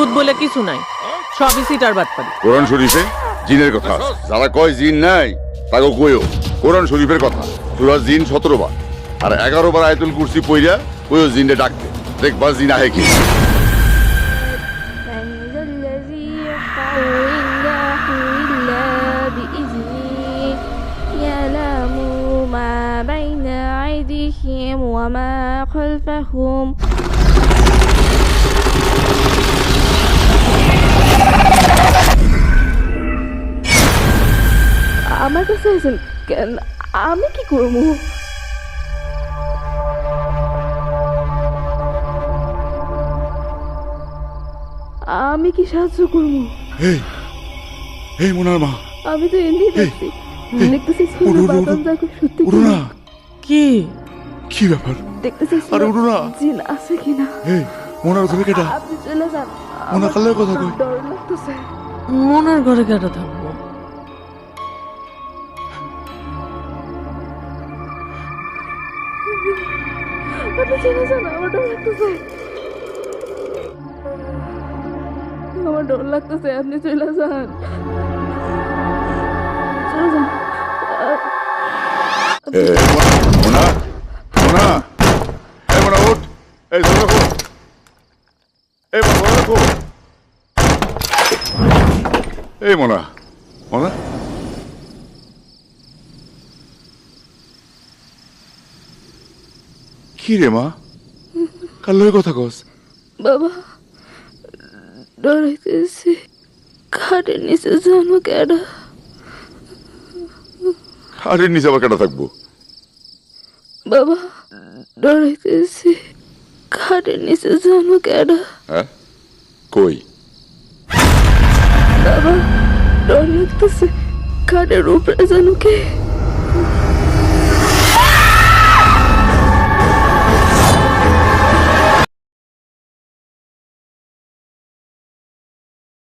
ভূত বলে কিছু নাই, সবই সিটার বাটপারি। কোরআন শরীফে জিনের কথা আছে। যারা কয় জিন নাই তাকে কইও কোরআন শরীফের কথা। সূরা জিন 17 বার আর 11 বার আয়াতুল কুরসি পইরা কইও জিনে ডাকতে, দেখবা জিন আহে কি। وما خلفهم আমার কাছে আছেন কেন? আমি কি করবো? আমি কি সাহায্য করবো? এই এই মোনার মা, আমি তো এমনি দেখছি, দেখতেছি বাদাম দেখো সত্যি উড়ো না। কি কি ব্যাপার? দেখতেছি আরে উড়ো না। জিন আছে কিনা। এই মোনার ঘরে কেটা? আপনি চলে যান, মোনা কালের কথা কই। ডর লাগতেছে। মনের ঘরে কেটে থাকবো? আপনি চলে যান, আমার ডর লাগতেছে। আমার ডর লাগতেছে, আপনি চলে যান, চলে যান। মোনা মোনা, এই মোনা উঠ, এই ধরে রাখো, এই মোনা ধরে রাখো। এই মোনা মোনা, কি রে মা, কার লগে কথা কস? বাবা ডরাইতেছি, খাটের নিচে জানো কেডা? আরে নিচে আবার কেটা থাকবো? বাবা ডরাইতেছি, খাটের নিচে জানো কেডা? হ্যাঁ কই? বাবা ডর লাগতেছে, খাটের উপরে জানো কে?